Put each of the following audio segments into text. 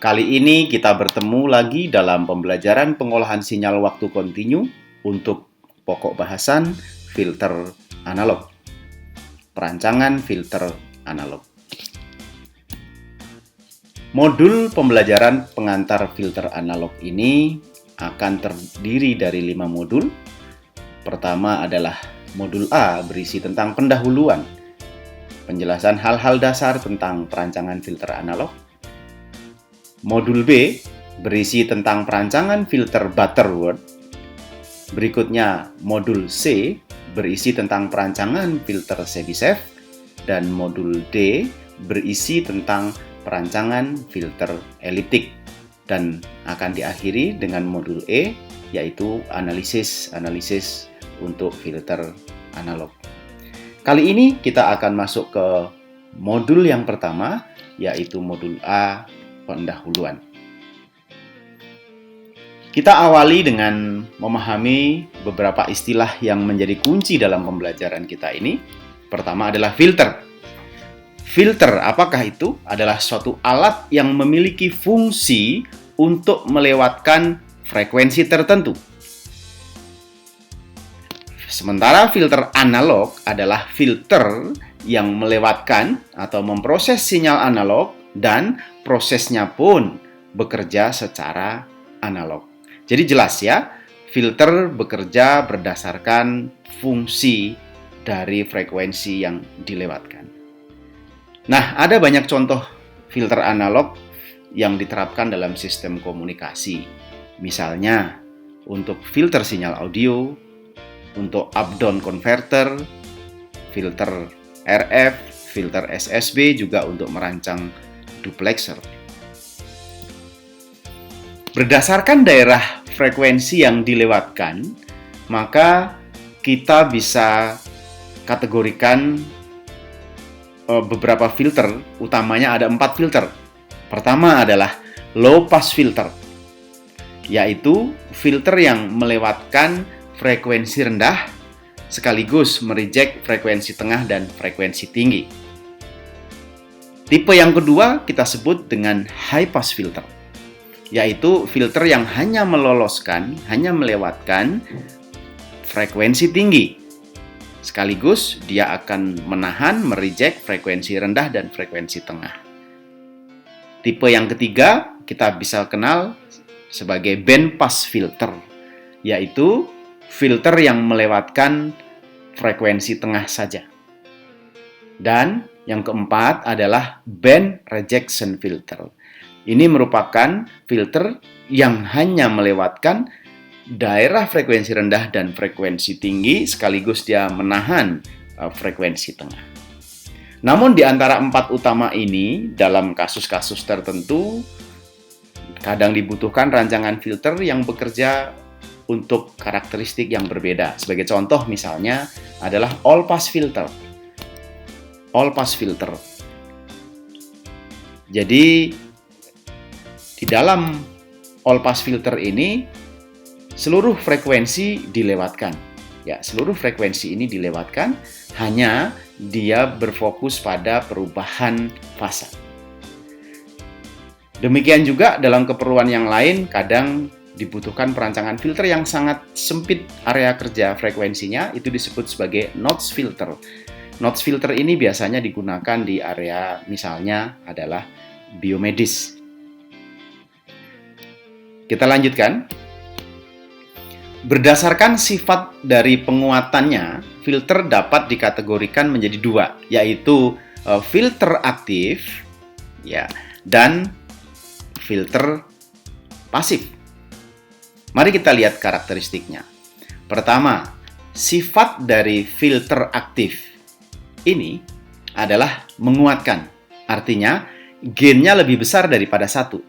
Kali ini kita bertemu lagi dalam pembelajaran pengolahan sinyal waktu kontinu untuk pokok bahasan filter analog. Perancangan filter analog. Modul pembelajaran pengantar filter analog ini akan terdiri dari 5 modul. Pertama adalah modul A berisi tentang pendahuluan, penjelasan hal-hal dasar tentang perancangan filter analog. Modul B berisi tentang perancangan filter Butterworth. Berikutnya, modul C berisi tentang perancangan filter Chebyshev. Dan modul D berisi tentang perancangan filter eliptik. Dan akan diakhiri dengan modul E, yaitu analisis untuk filter analog. Kali ini kita akan masuk ke modul yang pertama, yaitu modul A, pendahuluan. Kita awali dengan memahami beberapa istilah yang menjadi kunci dalam pembelajaran kita ini. Pertama adalah filter. Filter, apakah itu? Adalah suatu alat yang memiliki fungsi untuk melewatkan frekuensi tertentu. Sementara filter analog adalah filter yang melewatkan atau memproses sinyal analog dan prosesnya pun bekerja secara analog. Jadi jelas ya, filter bekerja berdasarkan fungsi dari frekuensi yang dilewatkan. Nah, ada banyak contoh filter analog yang diterapkan dalam sistem komunikasi. Misalnya, untuk filter sinyal audio, untuk up-down converter, filter RF, filter SSB, juga untuk merancang duplexer. Berdasarkan daerah frekuensi yang dilewatkan, maka kita bisa kategorikan beberapa filter, utamanya ada 4 filter. Pertama adalah low pass filter, yaitu filter yang melewatkan frekuensi rendah sekaligus mereject frekuensi tengah dan frekuensi tinggi. Tipe yang kedua kita sebut dengan high pass filter, yaitu filter yang hanya melewatkan frekuensi tinggi, sekaligus dia akan menahan, mereject frekuensi rendah dan frekuensi tengah. Tipe yang ketiga kita bisa kenal sebagai band pass filter, yaitu filter yang melewatkan frekuensi tengah saja. Dan yang keempat adalah band rejection filter. Ini merupakan filter yang hanya melewatkan daerah frekuensi rendah dan frekuensi tinggi, sekaligus dia menahan frekuensi tengah. Namun di antara 4 utama ini, dalam kasus-kasus tertentu, kadang dibutuhkan rancangan filter yang bekerja untuk karakteristik yang berbeda. Sebagai contoh misalnya adalah all pass filter. All pass filter. Jadi di dalam all pass filter ini seluruh frekuensi dilewatkan. Ya, seluruh frekuensi ini dilewatkan, hanya dia berfokus pada perubahan fasa. Demikian juga dalam keperluan yang lain, kadang dibutuhkan perancangan filter yang sangat sempit area kerja frekuensinya, itu disebut sebagai notch filter. Notch filter ini biasanya digunakan di area misalnya adalah biomedis. Kita lanjutkan. Berdasarkan sifat dari penguatannya, filter dapat dikategorikan menjadi 2, yaitu filter aktif ya, dan filter pasif. Mari kita lihat karakteristiknya. Pertama, sifat dari filter aktif ini adalah menguatkan. Artinya, gainnya lebih besar daripada 1.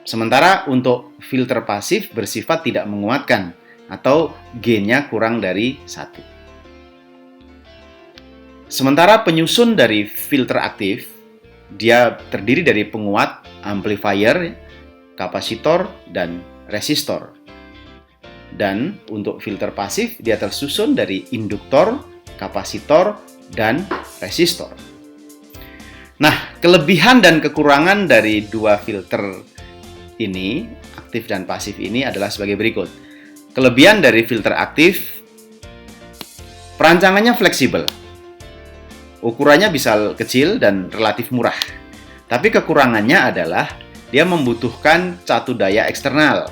Sementara untuk filter pasif bersifat tidak menguatkan atau gainnya kurang dari 1. Sementara penyusun dari filter aktif, dia terdiri dari penguat, amplifier, kapasitor, dan resistor. Dan untuk filter pasif, dia tersusun dari induktor, kapasitor, dan resistor. Nah, kelebihan dan kekurangan dari dua filter ini, aktif dan pasif ini adalah sebagai berikut. Kelebihan dari filter aktif, perancangannya fleksibel. Ukurannya bisa kecil dan relatif murah. Tapi kekurangannya adalah dia membutuhkan catu daya eksternal.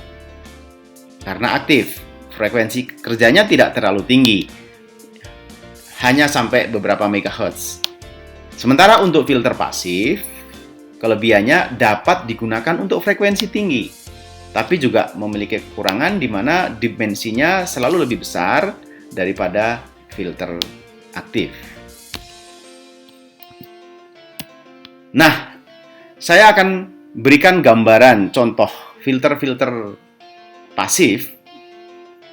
Karena aktif, frekuensi kerjanya tidak terlalu tinggi. Hanya sampai beberapa megahertz. Sementara untuk filter pasif, kelebihannya dapat digunakan untuk frekuensi tinggi, tapi juga memiliki kekurangan di mana dimensinya selalu lebih besar daripada filter aktif. Nah, saya akan berikan gambaran contoh filter-filter pasif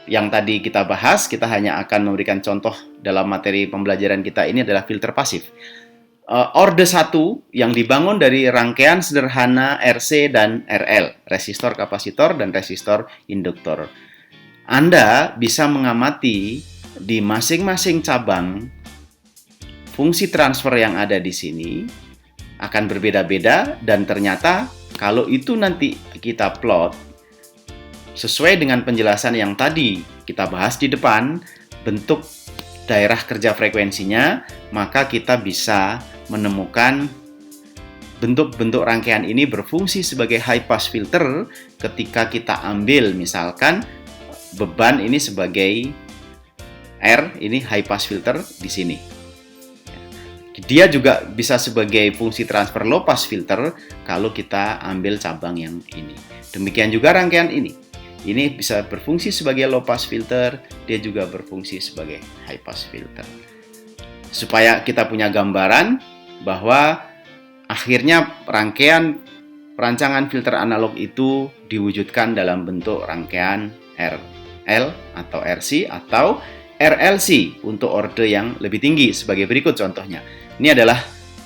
yang tadi kita bahas. Kita hanya akan memberikan contoh dalam materi pembelajaran kita ini adalah filter pasif. Orde 1 yang dibangun dari rangkaian sederhana RC dan RL, resistor kapasitor dan resistor induktor. Anda bisa mengamati di masing-masing cabang fungsi transfer yang ada di sini akan berbeda-beda, dan ternyata kalau itu nanti kita plot sesuai dengan penjelasan yang tadi kita bahas di depan, bentuk daerah kerja frekuensinya, maka kita bisa menemukan bentuk-bentuk rangkaian ini berfungsi sebagai high pass filter ketika kita ambil misalkan beban ini sebagai R, ini high pass filter di sini. Dia juga bisa sebagai fungsi transfer low pass filter kalau kita ambil cabang yang ini. Demikian juga rangkaian ini. Ini bisa berfungsi sebagai low pass filter, dia juga berfungsi sebagai high pass filter. Supaya kita punya gambaran bahwa akhirnya rangkaian perancangan filter analog itu diwujudkan dalam bentuk rangkaian RL atau RC atau RLC untuk orde yang lebih tinggi sebagai berikut contohnya. Ini adalah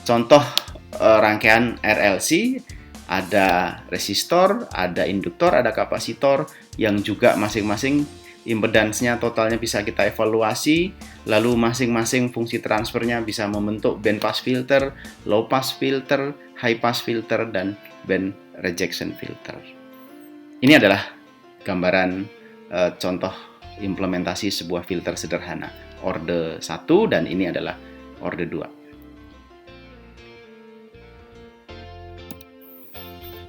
contoh rangkaian RLC, ada resistor, ada induktor, ada kapasitor yang juga masing-masing impedansnya totalnya bisa kita evaluasi, lalu masing-masing fungsi transfernya bisa membentuk band pass filter, low pass filter, high pass filter, dan band rejection filter. Ini adalah gambaran contoh implementasi sebuah filter sederhana, orde 1, dan ini adalah orde 2.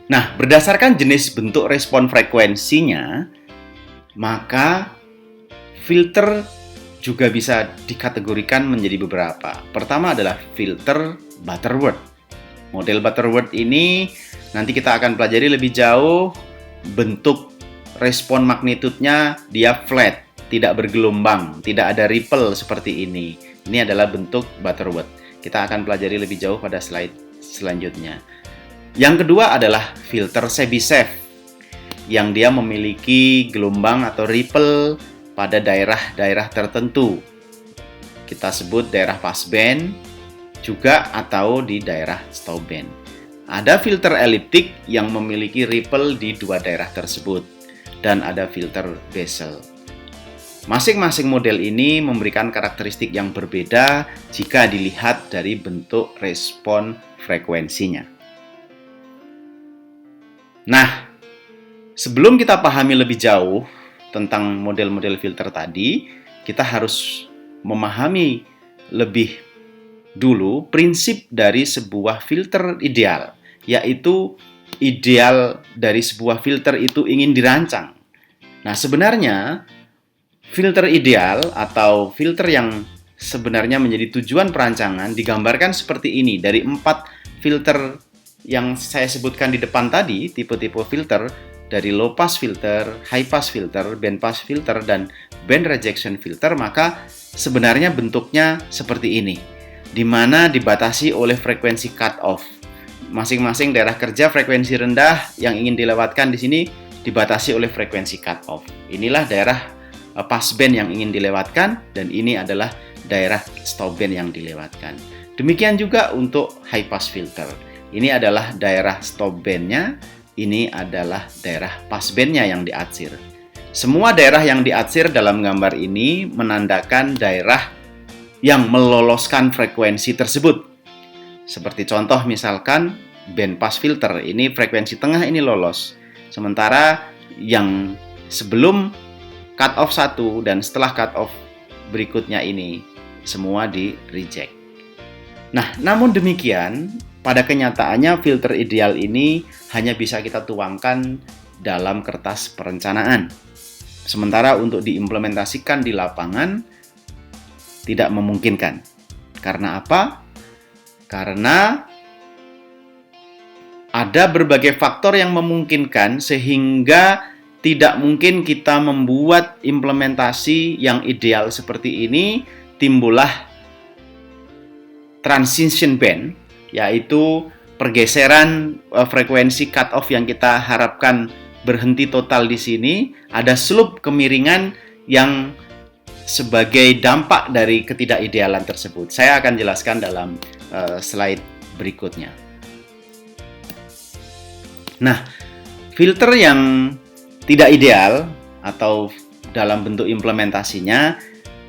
Nah, berdasarkan jenis bentuk respon frekuensinya, maka filter juga bisa dikategorikan menjadi beberapa. Pertama adalah filter Butterworth. Model Butterworth ini nanti kita akan pelajari lebih jauh. Bentuk respon magnitudenya dia flat, tidak bergelombang, tidak ada ripple seperti ini. Ini adalah bentuk Butterworth. Kita akan pelajari lebih jauh pada slide selanjutnya. Yang kedua adalah filter Chebyshev, yang dia memiliki gelombang atau ripple pada daerah-daerah tertentu. Kita sebut daerah passband juga atau di daerah stopband. Ada filter eliptik yang memiliki ripple di dua daerah tersebut, dan ada filter Bessel. Masing-masing model ini memberikan karakteristik yang berbeda jika dilihat dari bentuk respon frekuensinya. Nah, sebelum kita pahami lebih jauh tentang model-model filter tadi, kita harus memahami lebih dulu prinsip dari sebuah filter ideal, yaitu ideal dari sebuah filter itu ingin dirancang. Nah, sebenarnya filter ideal atau filter yang sebenarnya menjadi tujuan perancangan digambarkan seperti ini dari 4 filter yang saya sebutkan di depan tadi, tipe-tipe filter dari low pass filter, high pass filter, band pass filter, dan band rejection filter, maka sebenarnya bentuknya seperti ini, di mana dibatasi oleh frekuensi cut off. Masing-masing daerah kerja frekuensi rendah yang ingin dilewatkan di sini dibatasi oleh frekuensi cut off. Inilah daerah passband yang ingin dilewatkan, dan ini adalah daerah stopband yang dilewatkan. Demikian juga untuk high pass filter. Ini adalah daerah stopbandnya, ini adalah daerah passbandnya yang diatsir. Semua daerah yang diatsir dalam gambar ini menandakan daerah yang meloloskan frekuensi tersebut. Seperti contoh misalkan band pass filter, ini frekuensi tengah ini lolos. Sementara yang sebelum cut off 1 dan setelah cut off berikutnya ini semua di reject. Nah, namun demikian, pada kenyataannya filter ideal ini hanya bisa kita tuangkan dalam kertas perencanaan. Sementara untuk diimplementasikan di lapangan tidak memungkinkan. Karena apa? Karena ada berbagai faktor yang memungkinkan sehingga tidak mungkin kita membuat implementasi yang ideal seperti ini. Timbullah transition band, yaitu pergeseran frekuensi cut off yang kita harapkan berhenti total di sini. Ada slope kemiringan yang sebagai dampak dari ketidakidealan tersebut. Saya akan jelaskan dalam slide berikutnya. Nah, filter yang tidak ideal atau dalam bentuk implementasinya,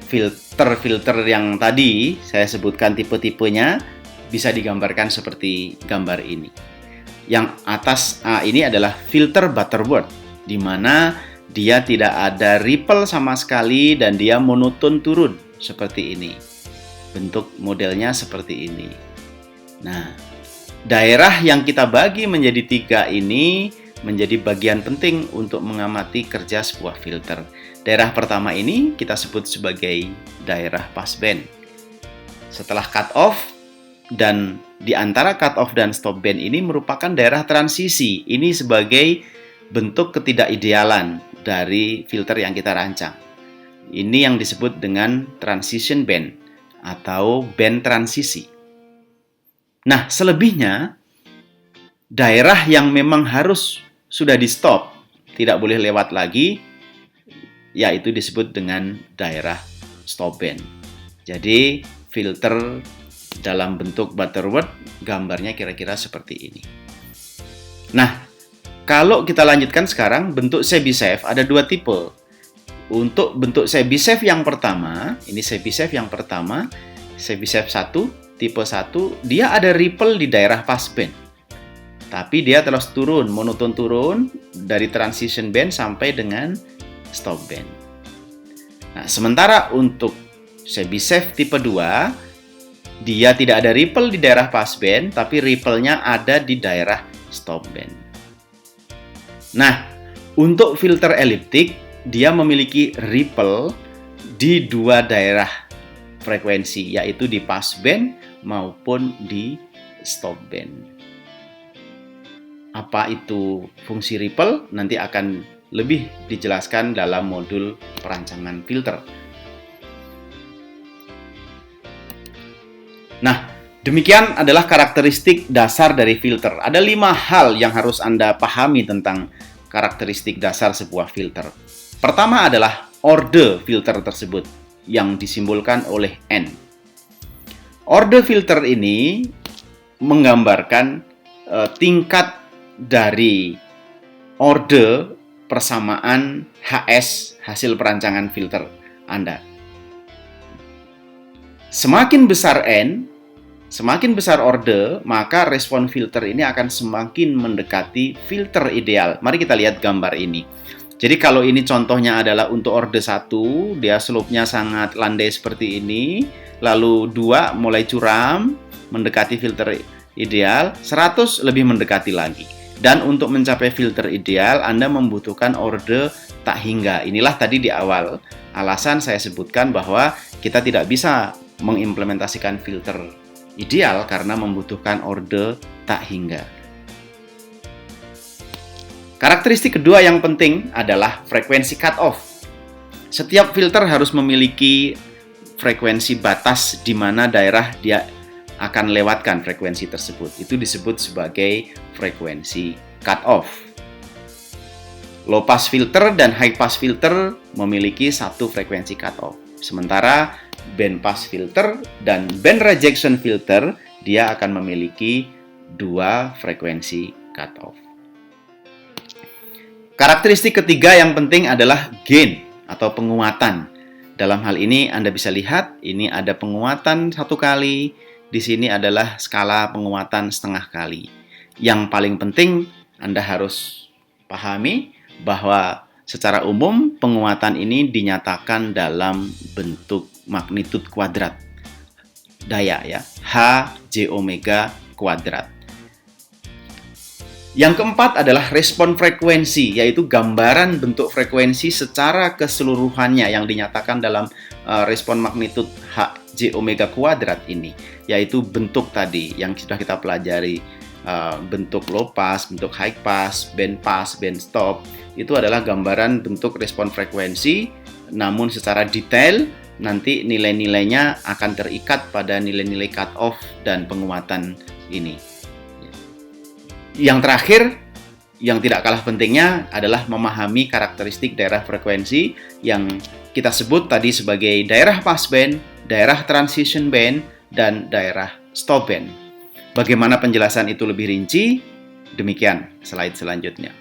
filter-filter yang tadi saya sebutkan tipe-tipenya bisa digambarkan seperti gambar ini. Yang atas A ini adalah filter Butterworth, di mana dia tidak ada ripple sama sekali dan dia monoton turun seperti ini. Bentuk modelnya seperti ini. Nah, daerah yang kita bagi menjadi 3 ini menjadi bagian penting untuk mengamati kerja sebuah filter. Daerah pertama ini kita sebut sebagai daerah passband. Setelah cut off dan di antara cut off dan stop band ini merupakan daerah transisi. Ini sebagai bentuk ketidakidealan dari filter yang kita rancang. Ini yang disebut dengan transition band atau band transisi. Nah, selebihnya daerah yang memang harus sudah di stop, tidak boleh lewat lagi, yaitu disebut dengan daerah stop band. Jadi filter dalam bentuk Butterworth gambarnya kira-kira seperti ini. Nah, kalau kita lanjutkan sekarang bentuk Chebyshev ada 2 tipe. Untuk bentuk Chebyshev yang pertama, ini Chebyshev yang pertama, Chebyshev 1, tipe 1, dia ada ripple di daerah passband. Tapi dia terus turun, monoton turun dari transition band sampai dengan stop band. Nah, sementara untuk Chebyshev tipe 2, dia tidak ada ripple di daerah passband, tapi ripple-nya ada di daerah stop band. Nah, untuk filter eliptik, dia memiliki ripple di 2 daerah frekuensi, yaitu di passband maupun di stop band. Apa itu fungsi ripple? Nanti akan lebih dijelaskan dalam modul perancangan filter. Nah, demikian adalah karakteristik dasar dari filter. Ada 5 hal yang harus Anda pahami tentang karakteristik dasar sebuah filter. Pertama adalah orde filter tersebut yang disimbolkan oleh N. Orde filter ini menggambarkan tingkat dari orde persamaan HS hasil perancangan filter Anda. Semakin besar N, semakin besar orde, maka respon filter ini akan semakin mendekati filter ideal. Mari kita lihat gambar ini. Jadi kalau ini contohnya adalah untuk orde 1, dia slope-nya sangat landai seperti ini. Lalu 2 mulai curam, mendekati filter ideal, 100 lebih mendekati lagi. Dan untuk mencapai filter ideal, Anda membutuhkan orde tak hingga. Inilah tadi di awal alasan saya sebutkan bahwa kita tidak bisa mengimplementasikan filter ideal karena membutuhkan orde tak hingga. Karakteristik kedua yang penting adalah frekuensi cut off. Setiap filter harus memiliki frekuensi batas di mana daerah dia akan lewatkan frekuensi tersebut. Itu disebut sebagai frekuensi cut off. Low pass filter dan high pass filter memiliki satu frekuensi cut off. Sementara band pass filter dan band rejection filter dia akan memiliki 2 frekuensi cut off. Karakteristik ketiga yang penting adalah gain atau penguatan. Dalam hal ini Anda bisa lihat ini ada penguatan 1 kali, di sini adalah skala penguatan setengah kali. Yang paling penting Anda harus pahami bahwa secara umum penguatan ini dinyatakan dalam bentuk magnitude kuadrat daya ya, H J omega kuadrat. Yang keempat adalah respon frekuensi, yaitu gambaran bentuk frekuensi secara keseluruhannya yang dinyatakan dalam respon magnitude H J omega kuadrat ini, yaitu bentuk tadi yang sudah kita pelajari, bentuk low pass, bentuk high pass, band stop, itu adalah gambaran bentuk respon frekuensi, namun secara detail nanti nilai-nilainya akan terikat pada nilai-nilai cut off dan penguatan ini. Yang terakhir, yang tidak kalah pentingnya adalah memahami karakteristik daerah frekuensi yang kita sebut tadi sebagai daerah passband, daerah transition band, dan daerah stop band. Bagaimana penjelasan itu lebih rinci? Demikian slide selanjutnya.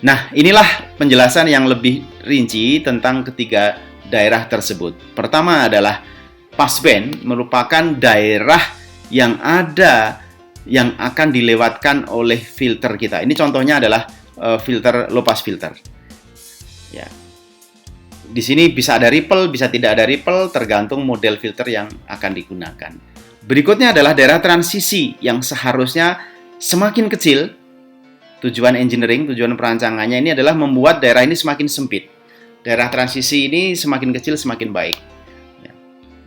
Nah, inilah penjelasan yang lebih rinci tentang ketiga daerah tersebut. Pertama adalah passband merupakan daerah yang akan dilewatkan oleh filter kita. Ini contohnya adalah filter low pass filter. Ya. Di sini bisa ada ripple, bisa tidak ada ripple, tergantung model filter yang akan digunakan. Berikutnya adalah daerah transisi yang seharusnya semakin kecil. Tujuan engineering, tujuan perancangannya ini adalah membuat daerah ini semakin sempit. Daerah transisi ini semakin kecil semakin baik. Ya.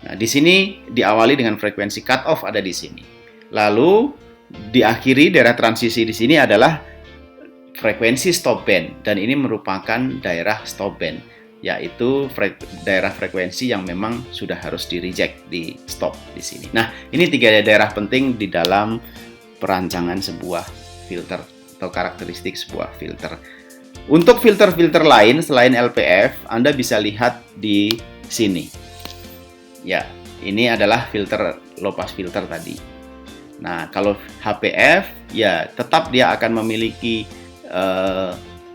Nah, di sini diawali dengan frekuensi cut off ada di sini. Lalu diakhiri daerah transisi di sini adalah frekuensi stop band, dan ini merupakan daerah stop band, yaitu daerah frekuensi yang memang sudah harus di reject, di stop di sini. Nah, ini tiga daerah penting di dalam perancangan sebuah filter atau karakteristik sebuah filter. Untuk filter-filter lain selain LPF, Anda bisa lihat di sini. Ya, ini adalah filter low pass filter tadi. Nah, kalau HPF, ya tetap dia akan memiliki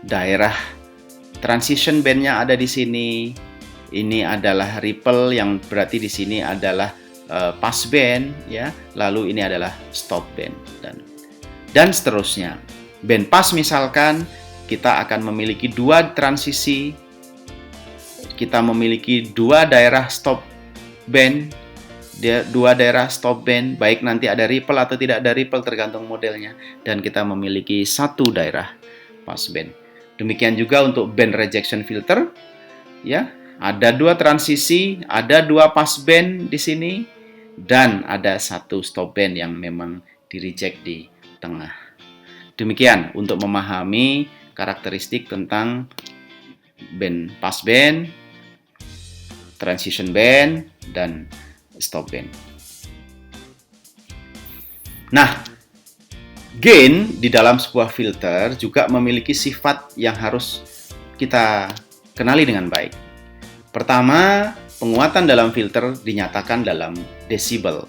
daerah transition band-nya ada di sini. Ini adalah ripple yang berarti di sini adalah pass band, ya. Lalu ini adalah stop band dan seterusnya. Band pass misalkan kita akan memiliki dua transisi, kita memiliki dua daerah stop band, dua daerah stop band, baik nanti ada ripple atau tidak ada ripple tergantung modelnya, dan kita memiliki satu daerah pass band. Demikian juga untuk band rejection filter, ya, ada dua transisi, ada dua pass band di sini, dan ada satu stop band yang memang di reject di tengah. Demikian untuk memahami karakteristik tentang band pass band, transition band, dan stop band. Nah, gain di dalam sebuah filter juga memiliki sifat yang harus kita kenali dengan baik. Pertama, penguatan dalam filter dinyatakan dalam desibel.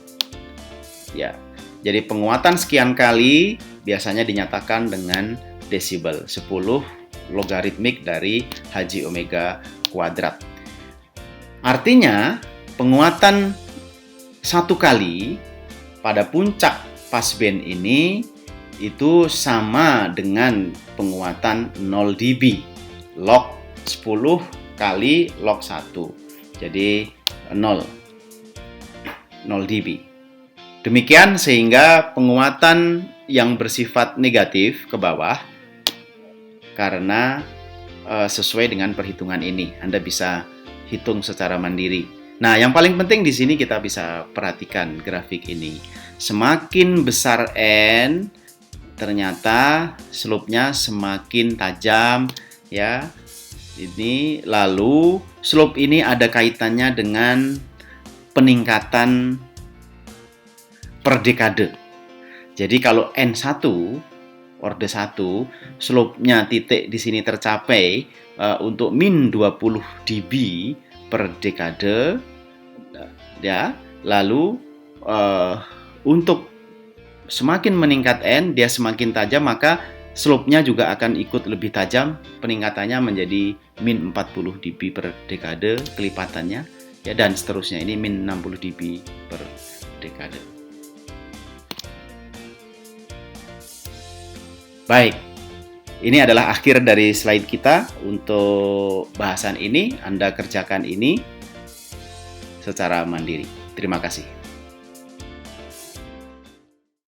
Ya, jadi penguatan sekian kali biasanya dinyatakan dengan desibel, 10 logaritmik dari Hj omega kuadrat. Artinya, penguatan satu kali pada puncak passband ini itu sama dengan penguatan 0 dB, log 10 kali log 1. Jadi 0 dB. Demikian sehingga penguatan yang bersifat negatif ke bawah karena sesuai dengan perhitungan ini. Anda bisa hitung secara mandiri. Nah, yang paling penting di sini kita bisa perhatikan grafik ini. Semakin besar N, ternyata slope-nya semakin tajam, ya. Ini lalu slope ini ada kaitannya dengan peningkatan per dekade. Jadi kalau N1 orde 1, slope-nya titik di sini tercapai untuk min 20 dB per dekade, ya. Lalu untuk semakin meningkat N, dia semakin tajam, maka slope-nya juga akan ikut lebih tajam, peningkatannya menjadi min 40 dB per dekade kelipatannya, ya, dan seterusnya ini min 60 dB per dekade. dekade. Baik, ini adalah akhir dari slide kita untuk bahasan ini. Anda kerjakan ini secara mandiri. Terima kasih.